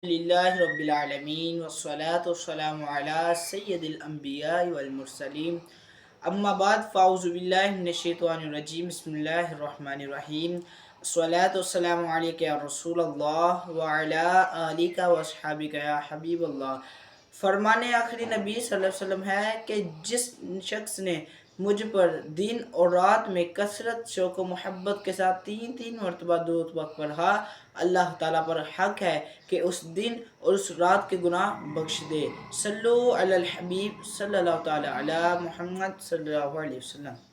लिल्लाहि रब्बिल आलमीन वस्सलातु वस्सलामु अला सय्यदिल अंबिया वल मुरसलीन अम्मा बाद फ़ाऊज़ु बिल्लाहि मिनश शैतानिर रजीम बिस्मिल्लाहिर रहमानिर रहीम अस्सलातु वस्सलामु अलैका या रसूलल्लाह व अला आलिका व अस्हाबिका या हबीबल्लाह। फरमाने आखिरी नबी सल्लल्लाहु अलैहि वसल्लम है कि जिस शख्स ने मुझ पर दिन और रात में कसरत शौक़ व मोहब्बत के साथ तीन तीन मरतबा दुरूद पाक पढ़ा, अल्लाह ताला पर हक है कि उस दिन और उस रात के गुनाह बख्श दे। सल्लु अलल हबीब सल्लल्लाहु ताला अला मुहम्मद सल्लल्लाहु अलैहि वसल्लम।